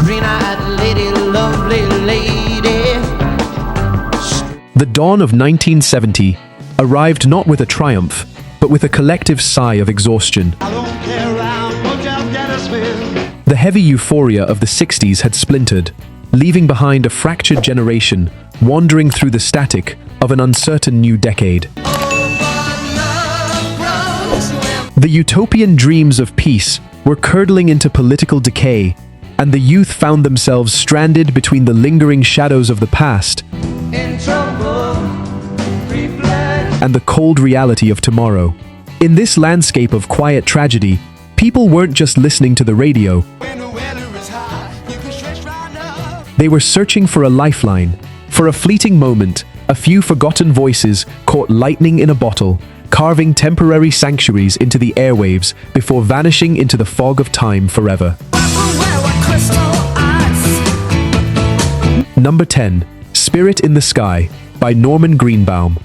green-eyed lady, lovely lady. The dawn of 1970 arrived not with a triumph, but with a collective sigh of exhaustion. I don't care how much Afghanistan. The heavy euphoria of the 60s had splintered, leaving behind a fractured generation wandering through the static of an uncertain new decade. The utopian dreams of peace were curdling into political decay, and the youth found themselves stranded between the lingering shadows of the past In trouble, and the cold reality of tomorrow. In this landscape of quiet tragedy, people weren't just listening to the radio. when the weather is high, you can stretch right up. They were searching for a lifeline. For a fleeting moment, a few forgotten voices caught lightning in a bottle, carving temporary sanctuaries into the airwaves before vanishing into the fog of time forever. Number 10, Spirit in the Sky by Norman Greenbaum.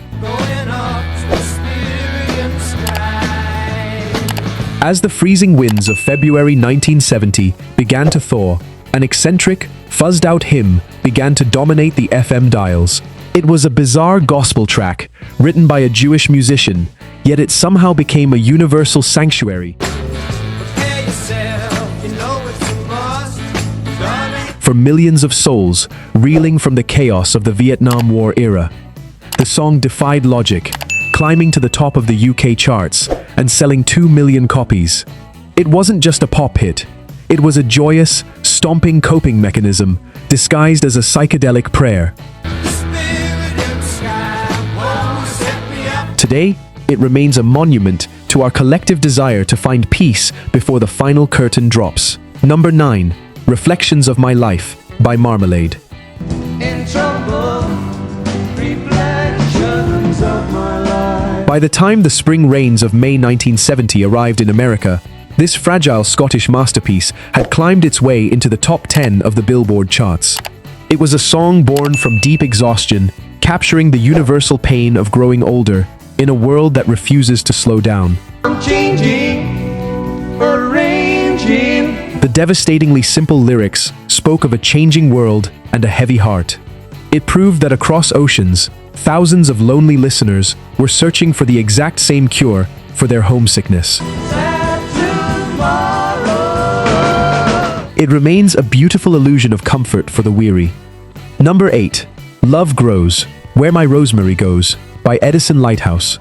As the freezing winds of February 1970 began to thaw, an eccentric, fuzzed-out hymn began to dominate the FM dials. It was a bizarre gospel track, written by a Jewish musician, yet it somehow became a universal sanctuary for millions of souls reeling from the chaos of the Vietnam War era. The song defied logic, climbing to the top of the UK charts and selling 2 million copies. It wasn't just a pop hit. It was a joyous, stomping coping mechanism disguised as a psychedelic prayer. Today, it remains a monument to our collective desire to find peace before the final curtain drops. Number 9, Reflections of My Life by Marmalade. In trouble, reflections of my life. By the time the spring rains of May 1970 arrived in America, this fragile Scottish masterpiece had climbed its way into the top 10 of the Billboard charts. It was a song born from deep exhaustion, capturing the universal pain of growing older in a world that refuses to slow down. I'm changing, arranging. The devastatingly simple lyrics spoke of a changing world and a heavy heart. It proved that across oceans, thousands of lonely listeners were searching for the exact same cure for their homesickness. It remains a beautiful illusion of comfort for the weary. Number 8, Love Grows, Where My Rosemary Goes by Edison Lighthouse.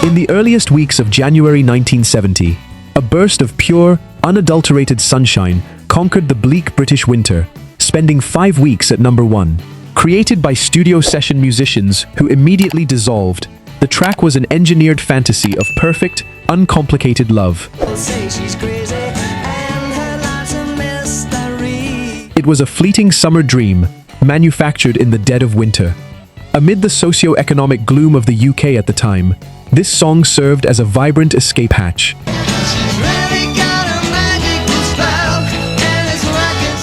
In the earliest weeks of January 1970, a burst of pure, unadulterated sunshine conquered the bleak British winter, spending 5 weeks at number 1. Created by studio session musicians who immediately dissolved, the track was an engineered fantasy of perfect, uncomplicated love. It was a fleeting summer dream, manufactured in the dead of winter. Amid the socio-economic gloom of the UK at the time, this song served as a vibrant escape hatch.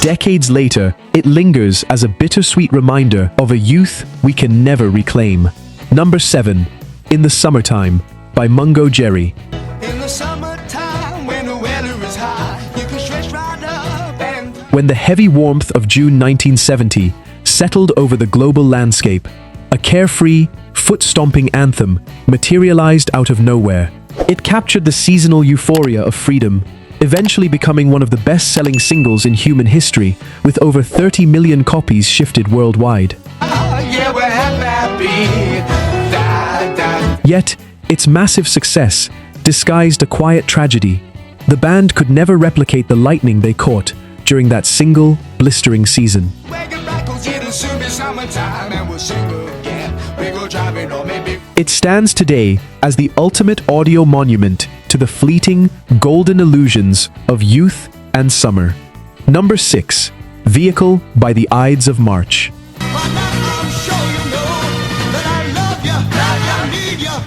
Decades later, it lingers as a bittersweet reminder of a youth we can never reclaim. Number 7, In the Summertime by Mungo Jerry. In the summertime, when the weather is high, you can stretch right up and When the heavy warmth of June 1970 settled over the global landscape, a carefree, foot-stomping anthem materialized out of nowhere. It captured the seasonal euphoria of freedom, eventually becoming one of the best-selling singles in human history, with over 30 million copies shifted worldwide. yeah, we're happy. Da, da. Yet, its massive success disguised a quiet tragedy. The band could never replicate the lightning they caught during that single, blistering season. Wagon back, 'cause it'll soon be summertime, and we'll sing again. We go driving or maybe It stands today as the ultimate audio monument to the fleeting, golden illusions of youth and summer. Number 6, Vehicle by the Ides of March.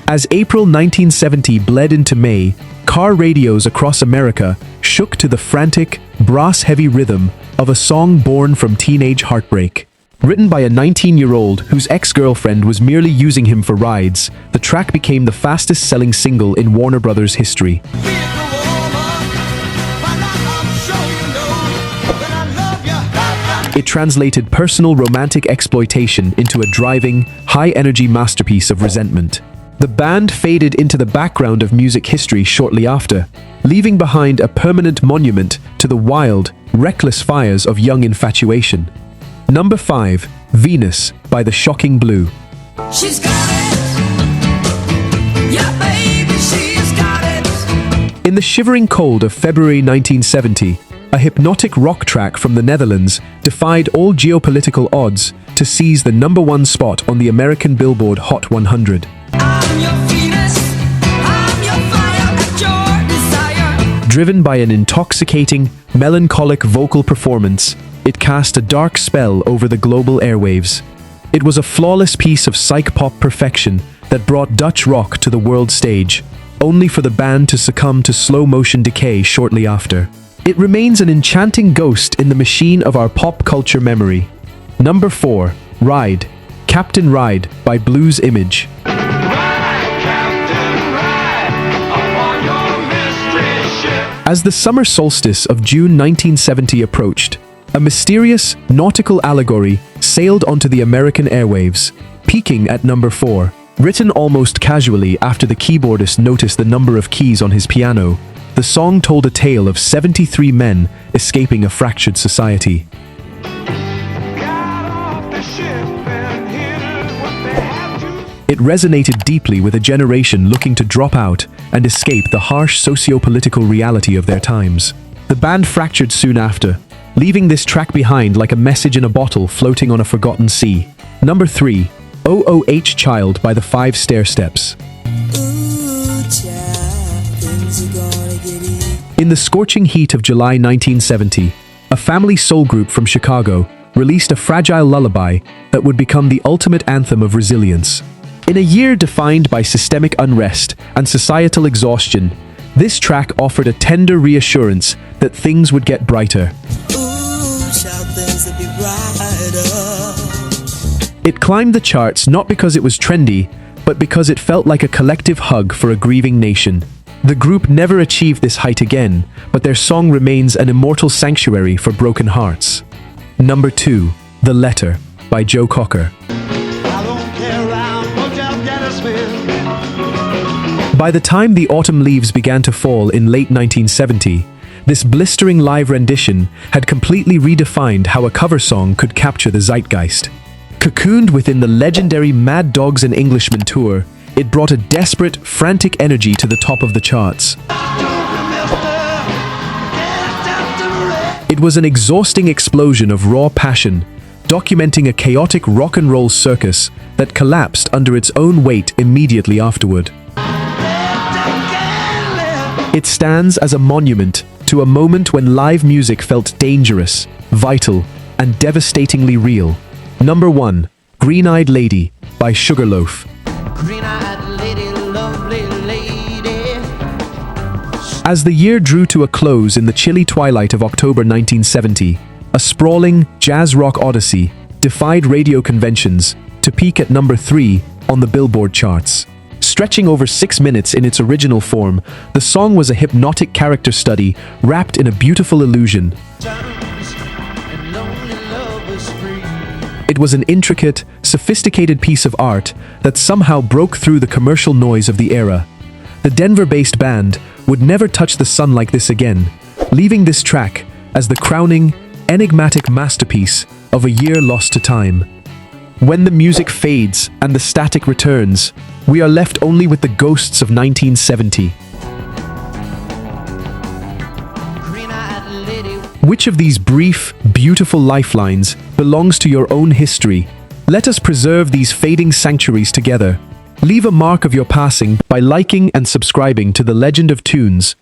As April 1970 bled into May, car radios across America shook to the frantic, brass-heavy rhythm of a song born from teenage heartbreak. Written by a 19-year-old whose ex-girlfriend was merely using him for rides, the track became the fastest-selling single in Warner Brothers history. It translated personal romantic exploitation into a driving, high-energy masterpiece of resentment. The band faded into the background of music history shortly after, leaving behind a permanent monument to the wild, reckless fires of young infatuation. Number 5. Venus by The Shocking Blue. She's got it. Yeah, baby, she's got it. In the shivering cold of February 1970, a hypnotic rock track from the Netherlands defied all geopolitical odds to seize the #1 spot on the American Billboard Hot 100. I'm your Venus. I'm your fire at your desire. Driven by an intoxicating, melancholic vocal performance, it cast a dark spell over the global airwaves. It was a flawless piece of psych-pop perfection that brought Dutch rock to the world stage, only for the band to succumb to slow-motion decay shortly after. It remains an enchanting ghost in the machine of our pop culture memory. Number 4. Ride. Captain Ride by Blues Image. As the summer solstice of June 1970 approached, a mysterious, nautical allegory sailed onto the American airwaves, peaking at number 4. Written almost casually after the keyboardist noticed the number of keys on his piano, the song told a tale of 73 men escaping a fractured society. It resonated deeply with a generation looking to drop out and escape the harsh socio-political reality of their times. The band fractured soon after, leaving this track behind like a message in a bottle floating on a forgotten sea. Number 3. OOH Child by the 5 Stairsteps. In the scorching heat of July 1970, a family soul group from Chicago released a fragile lullaby that would become the ultimate anthem of resilience. In a year defined by systemic unrest and societal exhaustion, this track offered a tender reassurance that things would get brighter. It climbed the charts not because it was trendy, but because it felt like a collective hug for a grieving nation. The group never achieved this height again, but their song remains an immortal sanctuary for broken hearts. Number 2. The Letter by Joe Cocker. By the time the autumn leaves began to fall in late 1970, this blistering live rendition had completely redefined how a cover song could capture the zeitgeist. Cocooned within the legendary Mad Dogs and Englishmen tour, it brought a desperate, frantic energy to the top of the charts. It was an exhausting explosion of raw passion, documenting a chaotic rock and roll circus that collapsed under its own weight immediately afterward. It stands as a monument to a moment when live music felt dangerous, vital, and devastatingly real. Number 1. Green-Eyed Lady by Sugarloaf. Green-eyed lady, lovely lady. As the year drew to a close in the chilly twilight of October 1970, a sprawling, jazz rock odyssey defied radio conventions to peak at number 3 on the Billboard charts. Stretching over 6 minutes in its original form, the song was a hypnotic character study wrapped in a beautiful illusion. It was an intricate, sophisticated piece of art that somehow broke through the commercial noise of the era. The Denver-based band would never touch the sun like this again, leaving this track as the crowning, enigmatic masterpiece of a year lost to time. When the music fades and the static returns, we are left only with the ghosts of 1970. Which of these brief, beautiful lifelines belongs to your own history? Let us preserve these fading sanctuaries together. Leave a mark of your passing by liking and subscribing to the Legend of Tunes